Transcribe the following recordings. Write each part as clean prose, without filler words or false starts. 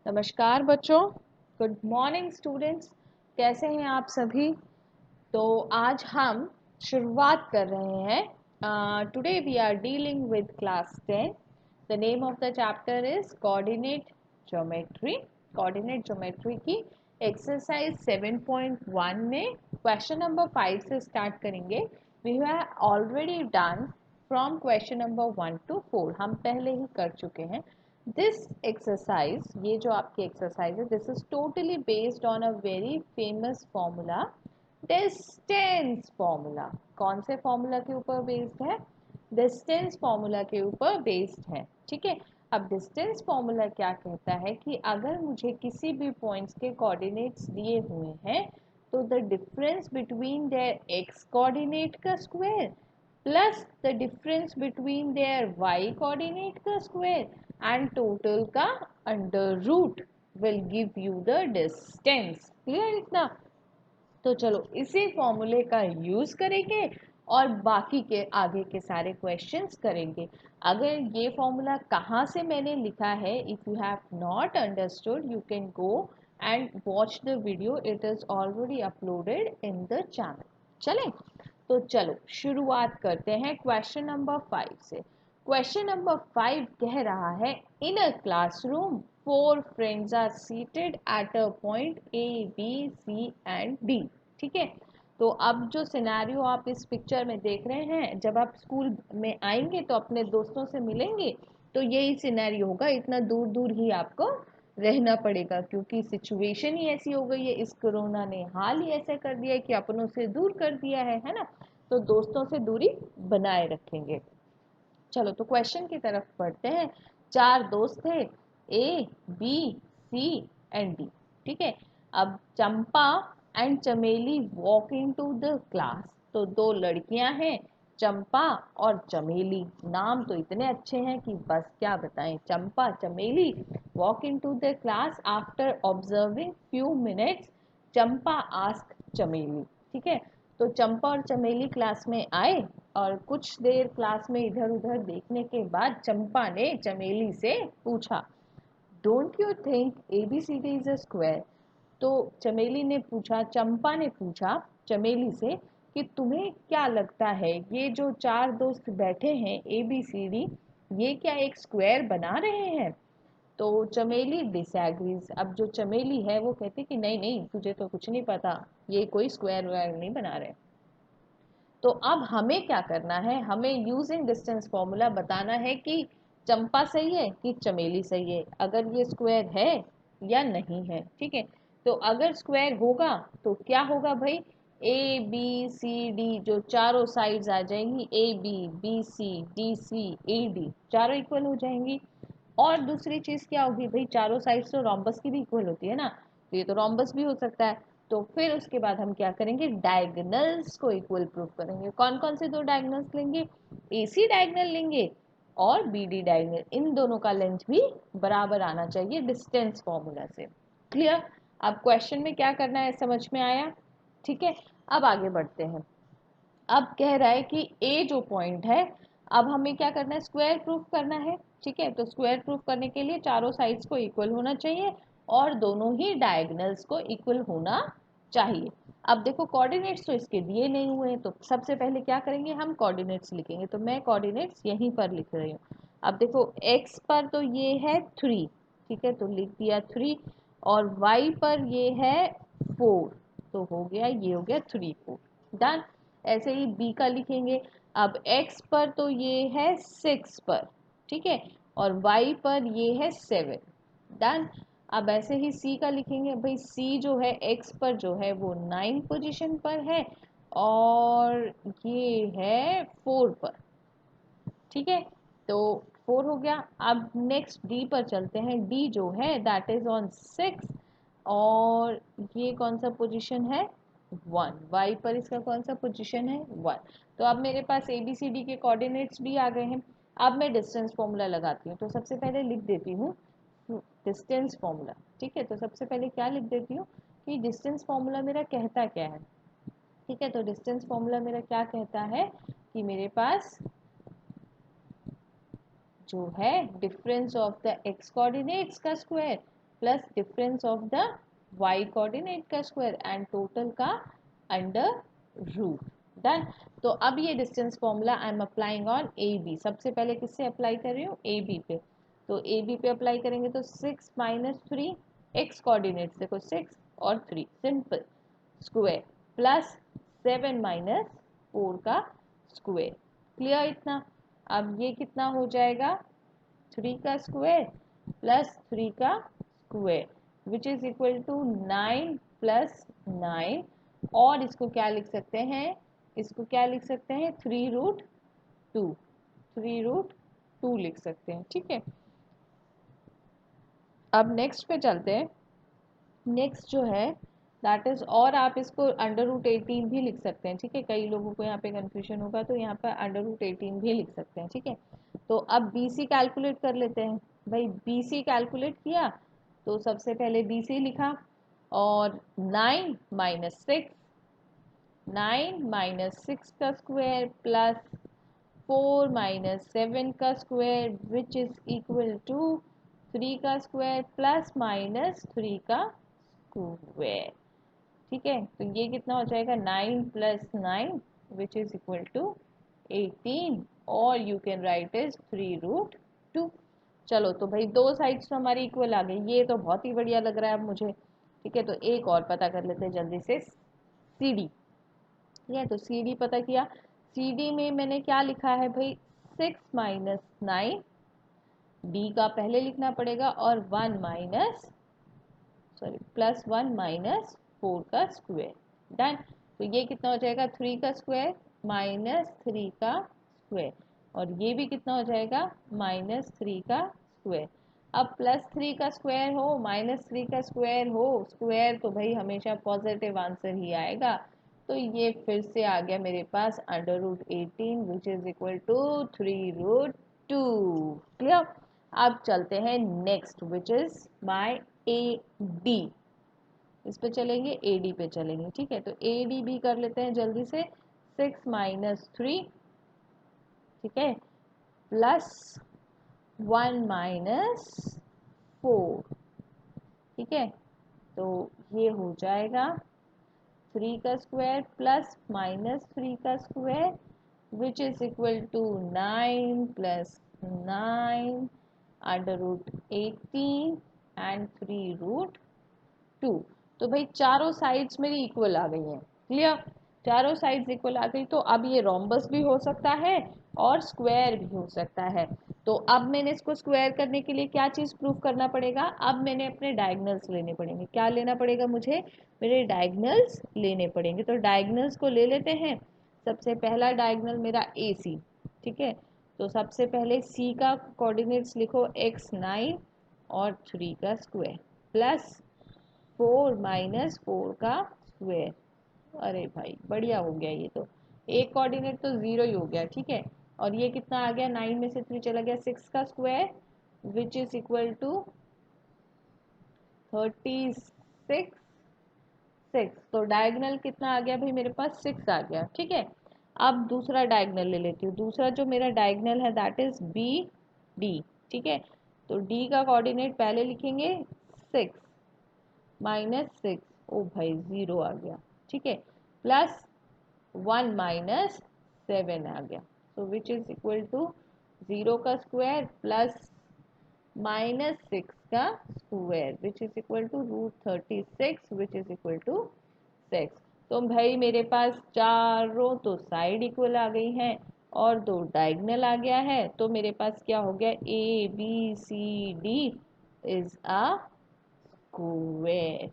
नमस्कार बच्चों। Good morning students. कैसे हैं आप सभी? तो आज हम शुरुआत कर रहे हैं। Today we are dealing with class 10। The name of the chapter is coordinate geometry. Coordinate geometry की एक्सरसाइज 7.1 में क्वेश्चन नंबर 5 से स्टार्ट करेंगे। We have already done from question number 1 to 4। हम पहले ही कर चुके हैं। दिस एक्सरसाइज, ये जो आपकी एक्सरसाइज है, this is totally based on a very famous formula, distance formula. कौन से फॉर्मूला के ऊपर बेस्ड है? डिस्टेंस फॉर्मूला के ऊपर बेस्ड है। ठीक है। अब डिस्टेंस फॉर्मूला क्या कहता है कि अगर मुझे किसी भी पॉइंट्स के कोऑर्डिनेट्स दिए हुए हैं तो the difference between their X coordinate का square plus the difference between their Y coordinate का स्क्वायर एंड टोटल का under root will give you the distance. Clear इतना? तो चलो इसी फॉर्मूले का यूज करेंगे और बाकी के आगे के सारे क्वेश्चंस करेंगे। अगर ये फॉर्मूला कहाँ से मैंने लिखा है, if you have not understood you can go and watch the video, it is already uploaded in the channel. चलें? तो चलो शुरुआत करते हैं क्वेश्चन नंबर 5 से। क्वेश्चन नंबर 5 कह रहा है, in a classroom 4 friends are seated at a point A B C and D. ठीक है। तो अब जो सिनेरियो आप इस पिक्चर में देख रहे हैं, जब आप स्कूल में आएंगे तो अपने दोस्तों से मिलेंगे तो यही सिनेरियो होगा। इतना दूर दूर ही आपको रहना पड़ेगा क्योंकि सिचुएशन ही ऐसी हो गई है। इस कोरोना ने हाल ही ऐसा कर दिया है कि अपनों से दूर कर दिया है ना। तो दोस्तों से दूरी बनाए रखेंगे। चलो तो क्वेश्चन की तरफ बढ़ते हैं। 4 दोस्त थे, A B C and D. ठीक है। अब Champa and Chameli walk in to the class. तो 2 लड़कियां हैं, चंपा और चमेली। नाम तो इतने अच्छे हैं कि बस क्या बताएं। Champa Chameli walk in to the class after observing few minutes. Champa ask Chameli. ठीक है। तो चंपा और चमेली क्लास में आए और कुछ देर क्लास में इधर उधर देखने के बाद चंपा ने चमेली से पूछा, don't you think ABCD is a square? तो चमेली ने पूछा, चंपा ने पूछा चमेली से कि तुम्हें क्या लगता है ये जो 4 दोस्त बैठे हैं एबीसीडी, ये क्या एक स्क्वायर बना रहे हैं? तो चमेली डिसएग्रीज। अब जो चमेली है वो कहती कि नहीं नहीं, तुझे तो कुछ नहीं पता, ये कोई स्क्वायर वगैरह नहीं बना रहे। तो अब हमें क्या करना है? हमें यूजिंग डिस्टेंस फॉर्मूला बताना है कि चंपा सही है कि चमेली सही है, अगर ये स्क्वायर है या नहीं है। ठीक है। तो अगर स्क्वायर होगा तो क्या होगा भाई? ए बी सी डी जो चारों साइड्स आ जाएंगी, A B B C D C A D, चारों इक्वल हो जाएंगी। और दूसरी चीज क्या होगी भाई? चारों साइड्स तो रोम्बस की भी इक्वल होती है ना, तो ये तो रोम्बस भी हो सकता है। तो फिर उसके बाद हम क्या करेंगे? डायगोनल्स को इक्वल प्रूफ करेंगे। कौन कौन से 2 डायगोनल्स लेंगे? एसी डायगोनल लेंगे और बीडी डायगोनल। इन दोनों का लेंथ भी बराबर आना चाहिए डिस्टेंस फॉर्मूला से। क्लियर? अब क्वेश्चन में क्या करना है समझ में आया? ठीक है। अब आगे बढ़ते हैं। अब कह रहा है कि ए जो पॉइंट है, अब हमें क्या करना है? स्क्वायर प्रूफ करना है। ठीक है। तो स्क्वायर प्रूफ करने के लिए चारों साइड्स को इक्वल होना चाहिए और दोनों ही डायगोनल्स को इक्वल होना चाहिए। अब देखो कोऑर्डिनेट्स तो इसके दिए नहीं हुए हैं, तो सबसे पहले क्या करेंगे? हम कोऑर्डिनेट्स लिखेंगे। तो मैं कोऑर्डिनेट्स यहीं पर लिख रही हूँ। अब देखो एक्स पर तो ये है 3। ठीक है, तो लिख दिया 3। और वाई पर ये है 4। तो हो गया, ये हो गया 3 4। डन। ऐसे ही बी का लिखेंगे। अब x पर तो ये है 6 पर। ठीक है। और y पर ये है 7। डन। अब ऐसे ही c का लिखेंगे। भाई c जो है x पर जो है वो 9 पोजीशन पर है और ये है 4 पर। ठीक है। तो 4 हो गया। अब नेक्स्ट डी पर चलते हैं। डी जो है दैट इज ऑन 6 और ये कौन सा पोजीशन है? 1। वाई पर इसका कौन सा पोजीशन है? 1। तो अब मेरे पास ए बी सी डी के कोऑर्डिनेट्स भी आ गए हैं। अब मैं डिस्टेंस फॉर्मूला लगाती हूँ। तो सबसे पहले लिख देती हूँ डिस्टेंस फॉर्मूला। ठीक है। तो सबसे पहले क्या लिख देती हूँ कि डिस्टेंस फॉर्मूला मेरा कहता क्या है। ठीक है। तो डिस्टेंस फॉर्मूला मेरा क्या कहता है कि मेरे पास जो है difference of the X coordinates का square plus difference of the Y coordinate का स्क्वायर एंड टोटल का अंडर रूट। डन। तो अब ये distance formula I am applying on A B. सबसे पहले किससे अप्लाई कर रही हूँ, ए बी पे। तो ए बी पे अप्लाई करेंगे तो 6 माइनस 3, एक्स कोऑर्डिनेट्स देखो 6 और 3, सिंपल स्क्वायर, प्लस 7 माइनस 4 का स्क्वायर। क्लियर इतना। अब ये कितना हो जाएगा, 3 का स्क्वायर प्लस 3 का square which is equal to 9 plus 9। और इसको क्या लिख सकते हैं, इसको क्या लिख सकते हैं, 3√2, 3√2 लिख सकते हैं। ठीक है, अब नेक्स्ट पे चलते हैं। नेक्स्ट जो है दैट इज, और आप इसको √18 भी लिख सकते हैं। ठीक है, कई लोगों को यहाँ पे कंफ्यूजन होगा तो यहाँ पर √18 भी लिख सकते हैं। ठीक है, तो अब BC कैलकुलेट कर लेते हैं। भाई BC कैलकुलेट किया तो सबसे पहले BC लिखा और 9 माइनस 6, 9 माइनस 6 का स्क्वायर प्लस 4 माइनस 7 का square which is equal to 3 का स्क्वायर प्लस माइनस 3 का स्क्वायर। ठीक है, तो ये कितना हो जाएगा, 9 plus 9 which is equal to 18 और यू कैन राइट इज 3√2। चलो तो भाई दो साइड्स तो हमारी इक्वल आ गई, ये तो बहुत ही बढ़िया लग रहा है अब मुझे। ठीक है, तो एक और पता कर लेते हैं जल्दी से, CD। ठीक है, तो CD पता किया। CD में मैंने क्या लिखा है भाई, 6 माइनस 9, D का पहले लिखना पड़ेगा, और 1 माइनस सॉरी प्लस 1 माइनस 4 का स्क्वायर। डन। तो ये कितना हो जाएगा, 3 का स्क्वायर माइनस 3 का स्क्वायर, और ये भी कितना हो जाएगा, माइनस 3 का स्क्वायर। अब प्लस 3 का स्क्वायर हो माइनस 3 का स्क्वायर हो, स्क्वायर तो भाई हमेशा पॉजिटिव आंसर ही आएगा। तो ये फिर से आ गया मेरे पास √18 which is equal to 3√2। Clear. अब चलते हैं next which is my AD। इस पे चलेंगे, AD पे चलेंगे। ठीक है, तो AD भी कर लेते हैं जल्दी से। 6 माइनस 3, ठीक है, प्लस 1 माइनस 4। ठीक है, तो ये हो जाएगा 3 का स्क्वायर प्लस माइनस 3 का square which is equal to 9 plus 9 √18 and 3√2। तो भाई चारों साइड्स मेरी इक्वल आ गई हैं। क्लियर, चारों साइड्स इक्वल आ गई। तो अब ये रोम्बस भी हो सकता है और स्क्वायर भी हो सकता है। तो अब मैंने इसको स्क्वायर करने के लिए क्या चीज़ प्रूव करना पड़ेगा, अब मैंने अपने डायगनल्स लेने पड़ेंगे। क्या लेना पड़ेगा मुझे, मेरे डायगनल्स लेने पड़ेंगे। तो डायगनल्स को ले लेते हैं। सबसे पहला डायगनल मेरा AC। ठीक है, तो सबसे पहले C का कोऑर्डिनेट्स लिखो, x9 और 3 का स्क्वायर प्लस 4 माइनस 4 का स्क्वायर। अरे भाई बढ़िया हो गया, ये तो एक कोऑर्डिनेट तो 0 ही हो गया। ठीक है, और ये कितना आ गया, 9 में से 3 चला गया, 6 का square which is equal to 36, 6। तो डायगनल कितना आ गया भाई मेरे पास, 6 आ गया। ठीक है, अब दूसरा डायगनल ले लेती हूँ। दूसरा जो मेरा डायगनल है दैट इज BD। ठीक है, तो D का कोऑर्डिनेट पहले लिखेंगे 6 माइनस 6, ओ भाई 0 आ गया। ठीक है, प्लस 1 माइनस 7 आ गया, तो विच इज इक्वल टू 0 का स्क्वायर प्लस माइनस 6 का square which is equal to √36 which is equal to 6। तो भाई मेरे पास चारों तो साइड इक्वल आ गई हैं और दो डायगनल आ गया है। तो मेरे पास क्या हो गया, ABCD is a square,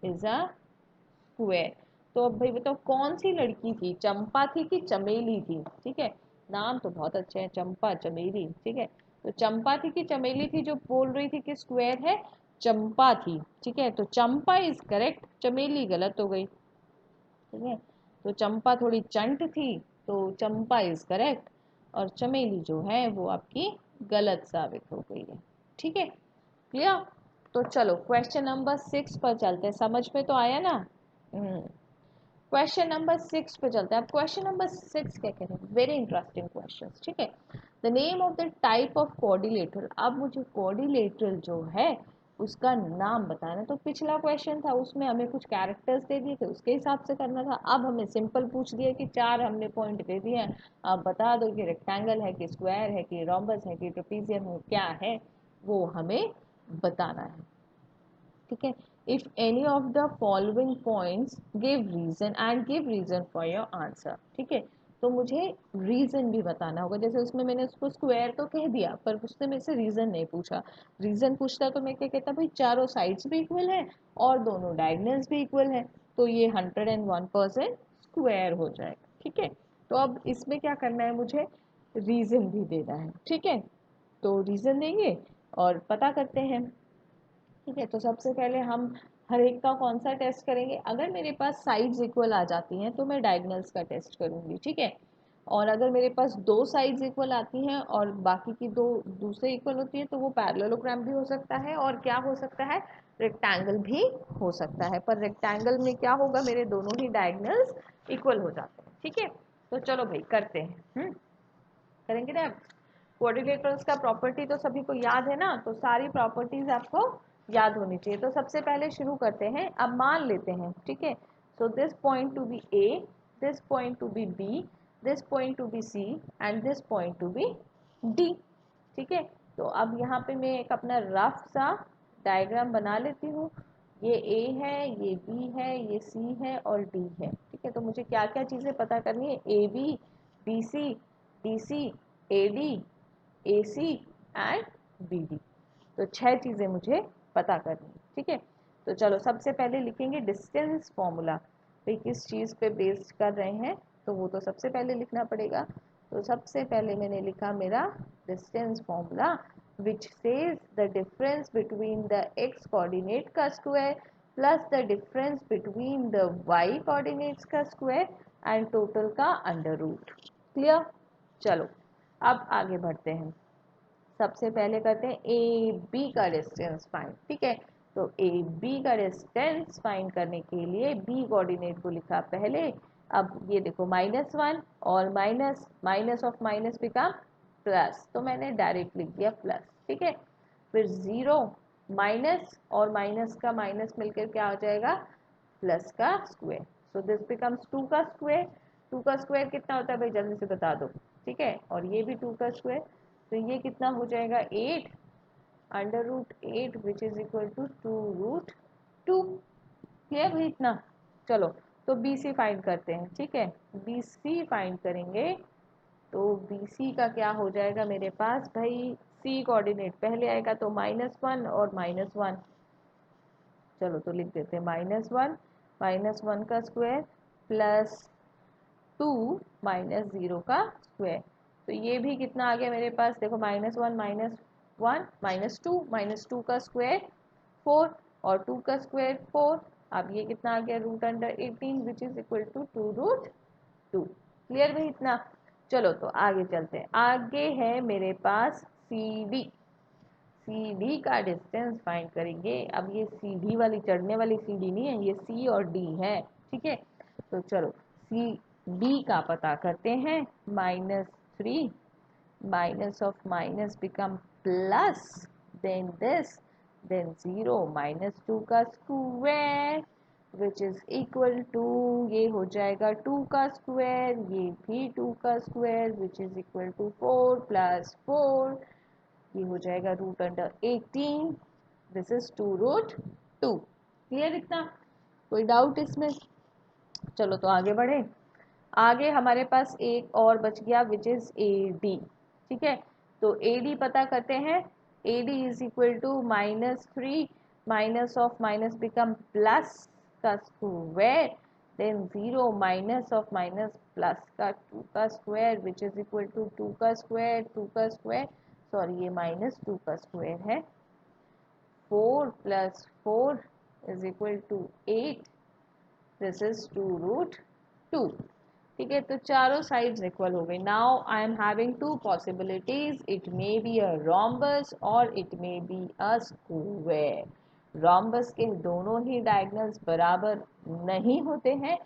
is a square. तो अब भाई बताओ कौन सी लड़की थी, चंपा थी कि चमेली थी। ठीक है, नाम तो बहुत अच्छे हैं, चंपा चमेली। ठीक है, तो चंपा थी कि चमेली थी जो बोल रही थी कि स्क्वायर है, चंपा थी। ठीक है, तो चंपा इज करेक्ट, चमेली गलत हो गई। ठीक है, तो चंपा थोड़ी चंट थी, तो चंपा इज करेक्ट, और चमेली जो है वो आपकी गलत साबित हो गई है। ठीक है, क्लियर। तो चलो क्वेश्चन नंबर 6 पर चलते हैं, समझ में तो आया ना। क्वेश्चन नंबर 6 पे चलते हैं। अब क्वेश्चन नंबर 6 क्या कह रहे हैं, वेरी इंटरेस्टिंग क्वेश्चन। ठीक है, the name of the type of coordinator. अब मुझे कोऑर्डिनेटर जो है उसका नाम बताना। तो पिछला क्वेश्चन था उसमें हमें कुछ कैरेक्टर्स दे दिए थे, उसके हिसाब से करना था। अब हमें सिंपल पूछ दिया कि 4 हमने पॉइंट दे दिए हैं, अब बता दो कि रेक्टेंगल है कि स्क्वायर है कि रोम्बस है कि ट्रेपेजियम है, क्या है वो हमें बताना है। ठीक है, if any of the following points give reason and give reason for your answer. ठीक है, तो मुझे रीजन भी बताना होगा। जैसे उसमें मैंने उसको स्क्वायर तो कह दिया पर उसने मेरे से रीजन नहीं पूछा। रीजन पूछता तो मैं क्या कहता, भाई चारों साइड्स भी इक्वल है और दोनों डायगोनल्स भी इक्वल है, तो ये 101% स्क्वायर हो जाएगा। ठीक है, तो अब इसमें क्या करना है, मुझे रीजन भी देना है। ठीक है, तो रीजन देंगे और पता करते हैं। ठीक है, तो सबसे पहले हम हर एक का कौन सा टेस्ट करेंगे। अगर मेरे पास साइड्स इक्वल आ जाती हैं तो मैं डायगोनल्स का टेस्ट करूंगी। ठीक है, और अगर मेरे पास दो साइड्स इक्वल आती हैं और बाकी की दो दूसरे इक्वल होती है तो वो पैरेललोग्राम भी हो सकता है और क्या हो सकता है, रेक्टेंगल भी हो सकता है। पर रेक्टेंगल में क्या होगा, मेरे दोनों ही डायगोनल्स इक्वल हो जाते हैं। ठीक है, तो चलो भाई करते हैं। करेंगे ना। कोऑर्डिनेटर्स का प्रॉपर्टी तो सभी को याद है ना, तो सारी प्रॉपर्टीज आपको याद होनी चाहिए। तो सबसे पहले शुरू करते हैं, अब मान लेते हैं। ठीक है, so this point to be A, this point to be B, this point to be C and this point to be D. ठीक है, तो अब यहाँ पे मैं एक अपना रफ सा डायग्राम बना लेती हूँ। ये ए है, ये बी है, ये सी है और डी है। ठीक है, तो मुझे क्या क्या चीज़ें पता करनी है, A B, B C, D C, A D, A C and B D. तो 6 चीज़ें मुझे पता करनी है। ठीक है, तो चलो सबसे पहले लिखेंगे डिस्टेंस फॉर्मूला। भाई किस चीज़ पे बेस्ड कर रहे हैं तो वो तो सबसे पहले लिखना पड़ेगा। तो सबसे पहले मैंने लिखा मेरा distance formula which says the difference between the X coordinate का square plus the difference between the Y coordinates का स्क्वायर एंड टोटल का अंडर रूट। क्लियर, चलो अब आगे बढ़ते हैं। सबसे पहले करते हैं ए बी का डिस्टेंस फाइंड। ठीक है, तो ए बी का डिस्टेंस फाइंड करने के लिए बी कोऑर्डिनेट को लिखा पहले। अब ये देखो -1 और minus, minus of minus become plus, तो मैंने डायरेक्ट लिख दिया प्लस। ठीक है, फिर 0 माइनस और माइनस का माइनस मिलकर क्या हो जाएगा, प्लस का स्क्वायर। सो दिस बिकम्स 2 का स्क्वायर। 2 का स्क्वायर कितना होता है भाई, जल्दी से बता दो। ठीक है, और ये भी 2 का स्क्वायर, तो ये कितना हो जाएगा 8 under root 8 which is equal to 2√2। Clear भाई इतना। चलो तो बी सी फाइंड करते हैं। ठीक है, बी सी फाइंड करेंगे तो बी सी का क्या हो जाएगा मेरे पास भाई, सी कोऑर्डिनेट पहले आएगा तो -1 और -1। चलो तो लिख देते हैं -1, -1 का स्क्वायर प्लस 2 -0 का स्क्वायर। तो ये भी कितना आ गया मेरे पास, देखो -1 -2 का स्क्वायर 4 और 2 का स्क्वायर 4। अब ये कितना आ गया, √18 which is equal to 2√2। Clear भाई इतना। चलो तो आगे चलते हैं, आगे है मेरे पास सी डी। सी डी का डिस्टेंस फाइंड करेंगे। अब ये सीढ़ी वाली चढ़ने वाली सीढ़ी नहीं है, ये सी और डी है। ठीक है, तो चलो सी डी का पता करते हैं। -3 minus of minus become plus, then this, then 0 -2 का square which is equal to, ये हो जाएगा 2 का स्क्वायर, ये भी 2 का square which is equal to 4 + 4, ये हो जाएगा √18। This is 2√2। क्लियर इतना, कोई डाउट इसमें। चलो तो आगे बढ़े। आगे हमारे पास एक और बच गया विच इज ए डी। ठीक है, तो ए डी पता करते हैं। A D is equal to -3 minus of minus become plus का square, then 0 minus of minus plus का 2 का square which is equal to 2 का स्क्वायर, 2 का स्क्वायर, सॉरी ये -2 का स्क्वायर है। 4 + 4 is equal to 8, this is 2√2। ठीक है, तो चारों साइड्स इक्वल हो गई। Now I am having two possibilities, it may be a rhombus और it may be a square. Rhombus के दोनों ही डायगोनल्स बराबर नहीं होते हैं,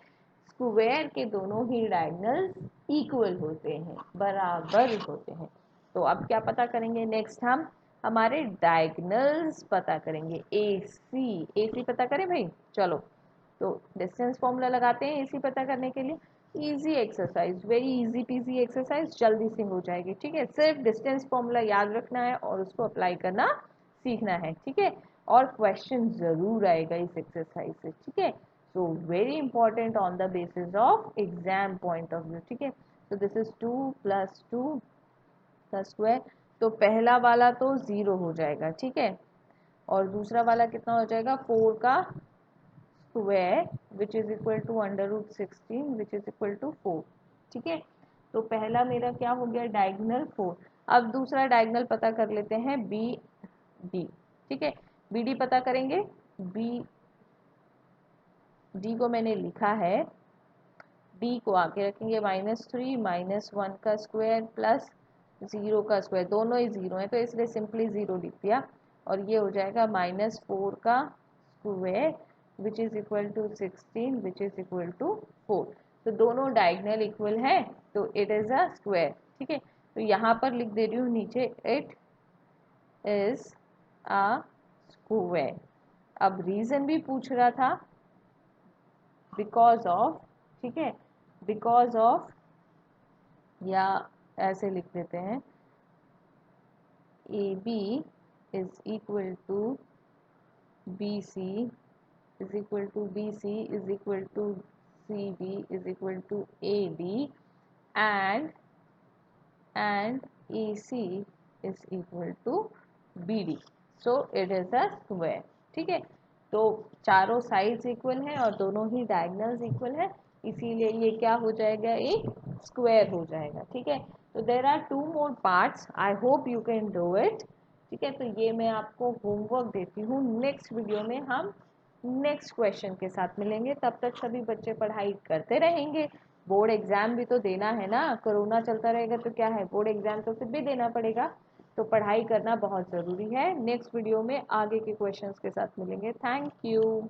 स्क्वायर के दोनों ही डायगोनल्स इक्वल होते हैं, बराबर होते हैं। तो अब क्या पता करेंगे नेक्स्ट हम, हमारे डायगनल्स पता करेंगे। AC पता करें भाई, चलो तो डिस्टेंस फॉर्मूला लगाते हैं AC पता करने के लिए। Easy exercise, very easy PG exercise, जल्दी से हो जाएगी। ठीक है, सिर्फ डिस्टेंस फॉर्मूला याद रखना है और उसको अप्लाई करना सीखना है। ठीक है, और क्वेश्चन जरूर आएगा इस एक्सरसाइज से। ठीक है, so very important on the basis of exam point of view. ठीक है, तो दिस इज 2 + 2 का स्क्वायर, तो पहला वाला तो 0 हो जाएगा। ठीक है, और दूसरा वाला कितना हो जाएगा, 4 का square which is equal to √16 which is equal to 4। ठीक है, तो पहला मेरा क्या हो गया, डायगोनल 4। अब दूसरा डायगोनल पता कर लेते हैं, BD। ठीक है, BD पता करेंगे। BD को मैंने लिखा है, D को आगे रखेंगे -3 -1 का स्क्वायर प्लस 0 का स्क्वायर, दोनों ही 0 है तो इसलिए सिंपली 0 लिख दिया। और ये हो जाएगा -4 का square which is equal to 16 which is equal to 4। तो दोनों डायगोनल इक्वल है तो इट इज अ स्क्वायर। ठीक है, तो यहाँ पर लिख दे रही हूँ नीचे, इट इज अ स्क्वायर। अब रीजन भी पूछ रहा था, बिकॉज ऑफ। ठीक है, बिकॉज ऑफ, या ऐसे लिख देते हैं, AB is equal to BC is equal to BC is equal to CD is equal to AD and AC is equal to BD, so it is a square. ठीक है, तो चारों साइड्स इक्वल हैं और दोनों ही डायगोनल्स इक्वल है, इसीलिए ये क्या हो जाएगा, एक स्क्वायर हो जाएगा। ठीक है, तो there are 2 more parts, I hope you can do it. ठीक है, तो ये मैं आपको होमवर्क देती हूँ। नेक्स्ट वीडियो में हम नेक्स्ट क्वेश्चन के साथ मिलेंगे, तब तक सभी बच्चे पढ़ाई करते रहेंगे। बोर्ड एग्जाम भी तो देना है ना, कोरोना चलता रहेगा तो क्या है, बोर्ड एग्जाम तो फिर भी देना पड़ेगा। तो पढ़ाई करना बहुत ज़रूरी है। नेक्स्ट वीडियो में आगे के क्वेश्चंस के साथ मिलेंगे। Thank you.